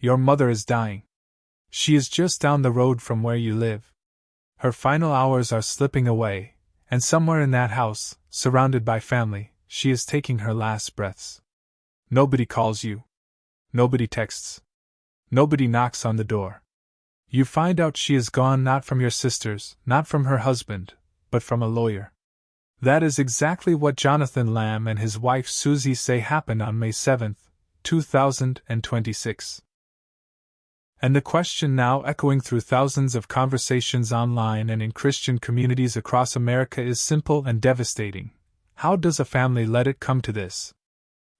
Your mother is dying. She is just down the road from where you live. Her final hours are slipping away, and somewhere in that house, surrounded by family, she is taking her last breaths. Nobody calls you. Nobody texts. Nobody knocks on the door. You find out she is gone not from your sisters, not from her husband, but from a lawyer. That is exactly what Jonathan Lamb and his wife Susie say happened on May 7, 2026. And the question now echoing through thousands of conversations online and in Christian communities across America is simple and devastating. How does a family let it come to this?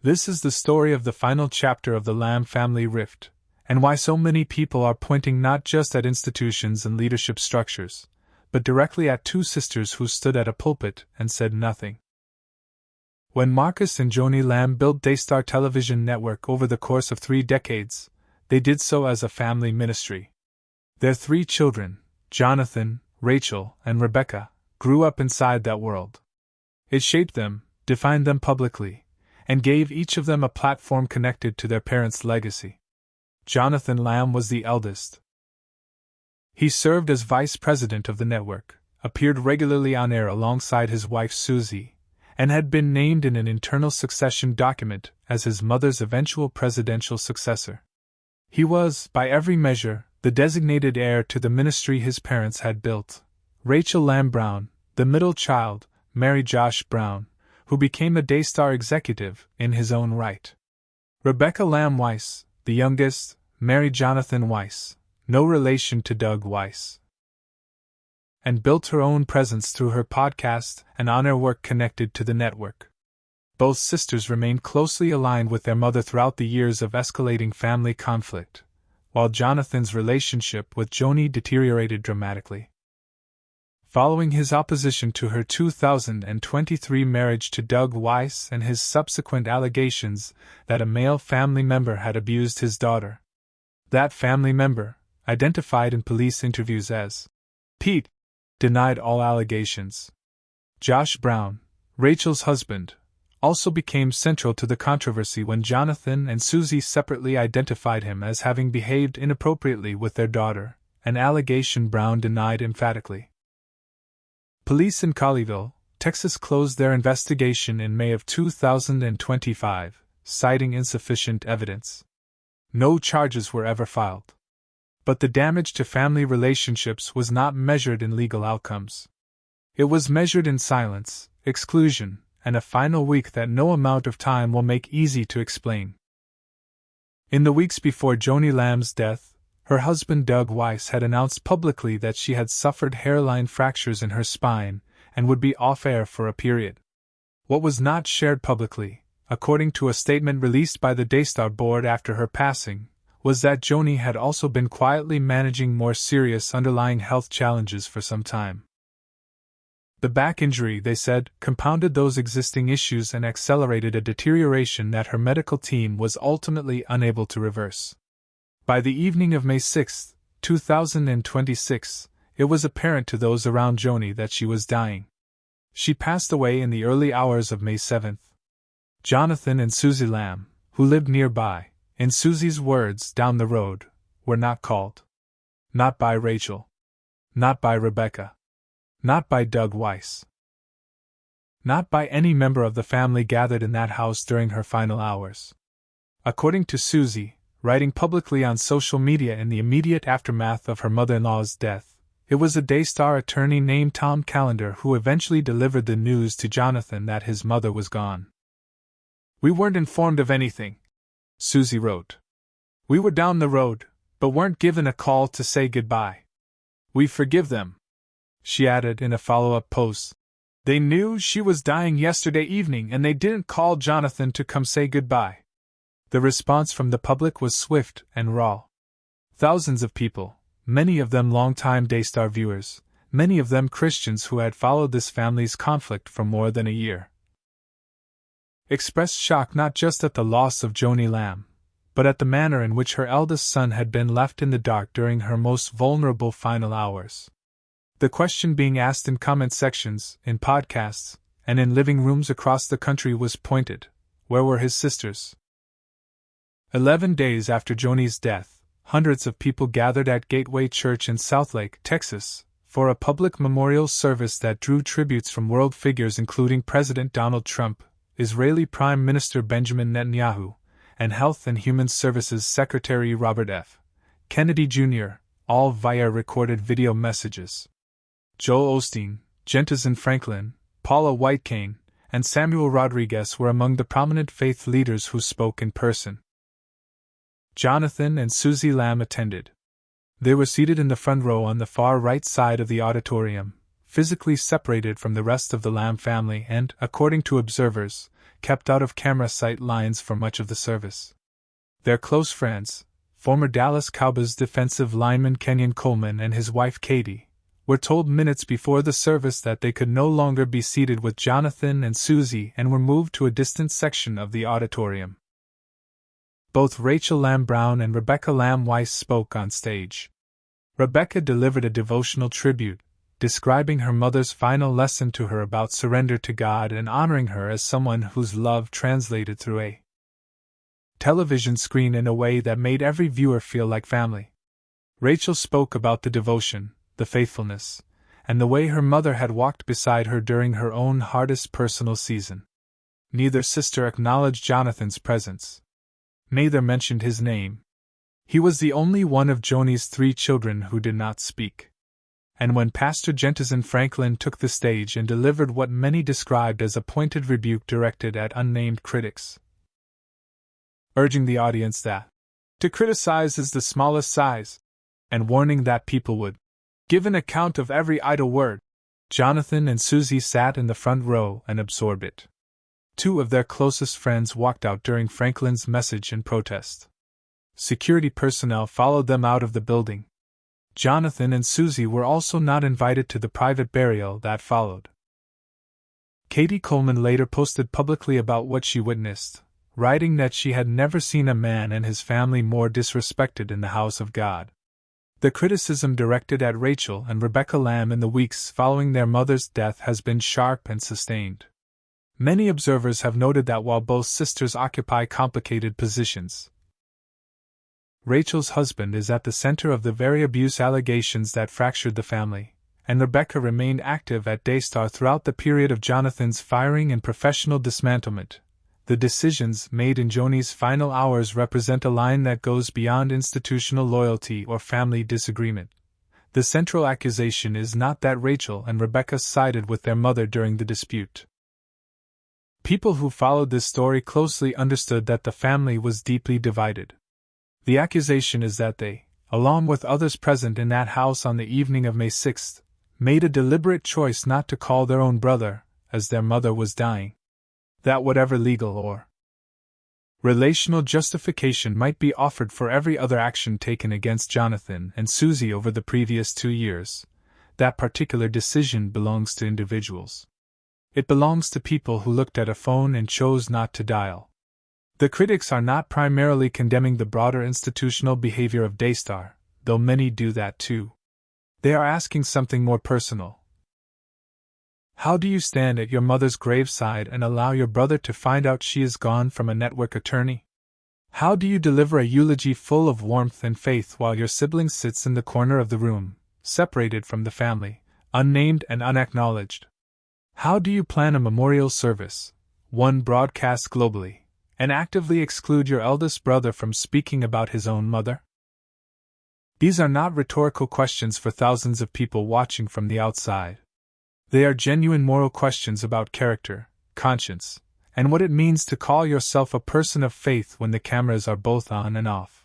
This is the story of the final chapter of the Lamb family rift, and why so many people are pointing not just at institutions and leadership structures, but directly at two sisters who stood at a pulpit and said nothing. When Marcus and Joni Lamb built Daystar television network over the course of 3 decades, they did so as a family ministry. Their 3 children, Jonathan, Rachel, and Rebecca, grew up inside that world. It shaped them, defined them publicly, and gave each of them a platform connected to their parents' legacy. Jonathan Lamb was the eldest. He served as vice president of the network, appeared regularly on air alongside his wife Susie, and had been named in an internal succession document as his mother's eventual presidential successor. He was, by every measure, the designated heir to the ministry his parents had built. Rachel Lamb Brown, the middle child, married Josh Brown, who became a Daystar executive in his own right. Rebecca Lamb Weiss, the youngest, married Jonathan Weiss, no relation to Doug Weiss, and built her own presence through her podcast and on-air work connected to the network. Both sisters remained closely aligned with their mother throughout the years of escalating family conflict, while Jonathan's relationship with Joni deteriorated dramatically. Following his opposition to her 2023 marriage to Doug Weiss and his subsequent allegations that a male family member had abused his daughter, that family member, identified in police interviews as Pete, denied all allegations. Josh Brown, Rachel's husband, also became central to the controversy when Jonathan and Susie separately identified him as having behaved inappropriately with their daughter, an allegation Brown denied emphatically. Police in Colleyville, Texas closed their investigation in May of 2025, citing insufficient evidence. No charges were ever filed. But the damage to family relationships was not measured in legal outcomes. It was measured in silence, exclusion, and a final week that no amount of time will make easy to explain. In the weeks before Joni Lamb's death, her husband Doug Weiss had announced publicly that she had suffered hairline fractures in her spine and would be off-air for a period. What was not shared publicly, according to a statement released by the Daystar board after her passing, was that Joni had also been quietly managing more serious underlying health challenges for some time. The back injury, they said, compounded those existing issues and accelerated a deterioration that her medical team was ultimately unable to reverse. By the evening of May 6, 2026, it was apparent to those around Joni that she was dying. She passed away in the early hours of May 7. Jonathan and Susie Lamb, who lived nearby, in Susie's words, down the road, were not called. Not by Rachel. Not by Rebecca. Not by Doug Weiss. Not by any member of the family gathered in that house during her final hours. According to Susie, writing publicly on social media in the immediate aftermath of her mother-in-law's death, it was a Daystar attorney named Tom Callender who eventually delivered the news to Jonathan that his mother was gone. "We weren't informed of anything," Susie wrote. "We were down the road, but weren't given a call to say goodbye. We forgive them," she added in a follow-up post. "They knew she was dying yesterday evening and they didn't call Jonathan to come say goodbye." The response from the public was swift and raw. Thousands of people, many of them longtime Daystar viewers, many of them Christians who had followed this family's conflict for more than a year, expressed shock not just at the loss of Joni Lamb, but at the manner in which her eldest son had been left in the dark during her most vulnerable final hours. The question being asked in comment sections, in podcasts, and in living rooms across the country was pointed: where were his sisters? 11 days after Joni's death, hundreds of people gathered at Gateway Church in Southlake, Texas, for a public memorial service that drew tributes from world figures including President Donald Trump, Israeli Prime Minister Benjamin Netanyahu, and Health and Human Services Secretary Robert F. Kennedy Jr., all via recorded video messages. Joel Osteen, Jentizen Franklin, Paula White-Cain, and Samuel Rodriguez were among the prominent faith leaders who spoke in person. Jonathan and Susie Lamb attended. They were seated in the front row on the far right side of the auditorium, physically separated from the rest of the Lamb family and, according to observers, kept out of camera sight lines for much of the service. Their close friends, former Dallas Cowboys defensive lineman Kenyon Coleman and his wife Katie, were told minutes before the service that they could no longer be seated with Jonathan and Susie and were moved to a distant section of the auditorium. Both Rachel Lamb Brown and Rebecca Lamb Weiss spoke on stage. Rebecca delivered a devotional tribute, describing her mother's final lesson to her about surrender to God and honoring her as someone whose love translated through a television screen in a way that made every viewer feel like family. Rachel spoke about the devotion, the faithfulness, and the way her mother had walked beside her during her own hardest personal season. Neither sister acknowledged Jonathan's presence. Neither mentioned his name. He was the only one of Joni's 3 children who did not speak. And when Pastor Jentizen Franklin took the stage and delivered what many described as a pointed rebuke directed at unnamed critics, urging the audience that to criticize is the smallest size, and warning that people would give an account of every idle word, Jonathan and Susie sat in the front row and absorbed it. 2 of their closest friends walked out during Franklin's message in protest. Security personnel followed them out of the building. Jonathan and Susie were also not invited to the private burial that followed. Katie Coleman later posted publicly about what she witnessed, writing that she had never seen a man and his family more disrespected in the house of God. The criticism directed at Rachel and Rebecca Lamb in the weeks following their mother's death has been sharp and sustained. Many observers have noted that while both sisters occupy complicated positions, Rachel's husband is at the center of the very abuse allegations that fractured the family, and Rebecca remained active at Daystar throughout the period of Jonathan's firing and professional dismantlement. The decisions made in Joni's final hours represent a line that goes beyond institutional loyalty or family disagreement. The central accusation is not that Rachel and Rebecca sided with their mother during the dispute. People who followed this story closely understood that the family was deeply divided. The accusation is that they, along with others present in that house on the evening of May 6, made a deliberate choice not to call their own brother, as their mother was dying. That whatever legal or relational justification might be offered for every other action taken against Jonathan and Susie over the previous 2 years, that particular decision belongs to individuals. It belongs to people who looked at a phone and chose not to dial. The critics are not primarily condemning the broader institutional behavior of Daystar, though many do that too. They are asking something more personal. How do you stand at your mother's graveside and allow your brother to find out she is gone from a network attorney? How do you deliver a eulogy full of warmth and faith while your sibling sits in the corner of the room, separated from the family, unnamed and unacknowledged? How do you plan a memorial service, one broadcast globally, and actively exclude your eldest brother from speaking about his own mother? These are not rhetorical questions for thousands of people watching from the outside. They are genuine moral questions about character, conscience, and what it means to call yourself a person of faith when the cameras are both on and off.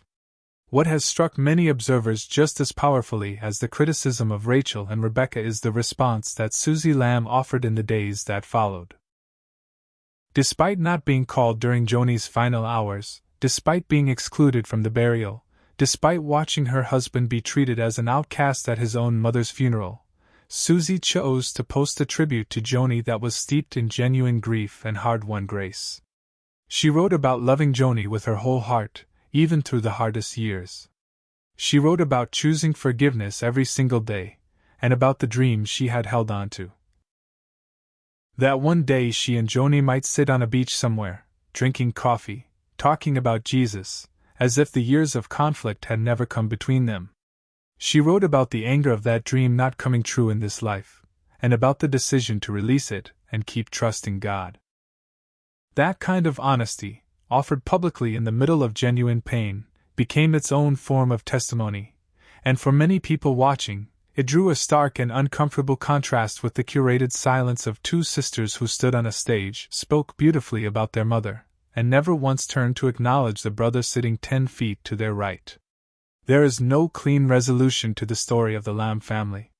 What has struck many observers just as powerfully as the criticism of Rachel and Rebecca is the response that Susie Lamb offered in the days that followed. Despite not being called during Joni's final hours, despite being excluded from the burial, despite watching her husband be treated as an outcast at his own mother's funeral, Susie chose to post a tribute to Joni that was steeped in genuine grief and hard-won grace. She wrote about loving Joni with her whole heart, even through the hardest years. She wrote about choosing forgiveness every single day, and about the dreams she had held on to. That one day she and Joni might sit on a beach somewhere, drinking coffee, talking about Jesus, as if the years of conflict had never come between them. She wrote about the anger of that dream not coming true in this life, and about the decision to release it and keep trusting God. That kind of honesty, offered publicly in the middle of genuine pain, became its own form of testimony, and for many people watching, it drew a stark and uncomfortable contrast with the curated silence of two sisters who stood on a stage, spoke beautifully about their mother, and never once turned to acknowledge the brother sitting 10 feet to their right. There is no clean resolution to the story of the Lamb family.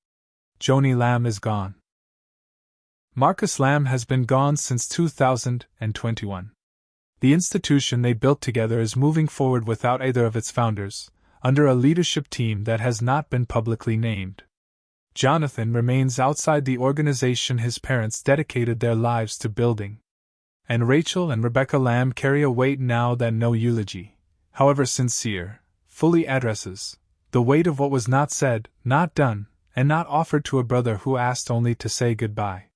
Joni Lamb is gone. Marcus Lamb has been gone since 2021. The institution they built together is moving forward without either of its founders, under a leadership team that has not been publicly named. Jonathan remains outside the organization his parents dedicated their lives to building. And Rachel and Rebecca Lamb carry a weight now that no eulogy, however sincere, fully addresses the weight of what was not said, not done, and not offered to a brother who asked only to say goodbye.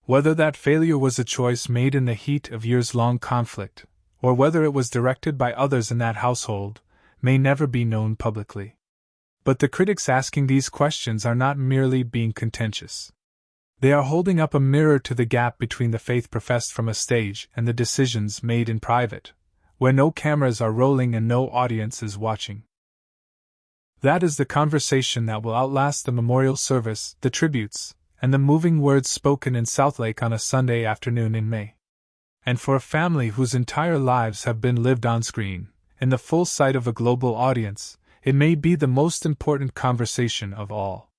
Whether that failure was a choice made in the heat of years-long conflict, or whether it was directed by others in that household, may never be known publicly. But the critics asking these questions are not merely being contentious. They are holding up a mirror to the gap between the faith professed from a stage and the decisions made in private, where no cameras are rolling and no audience is watching. That is the conversation that will outlast the memorial service, the tributes, and the moving words spoken in Southlake on a Sunday afternoon in May. And for a family whose entire lives have been lived on screen, in the full sight of a global audience, it may be the most important conversation of all.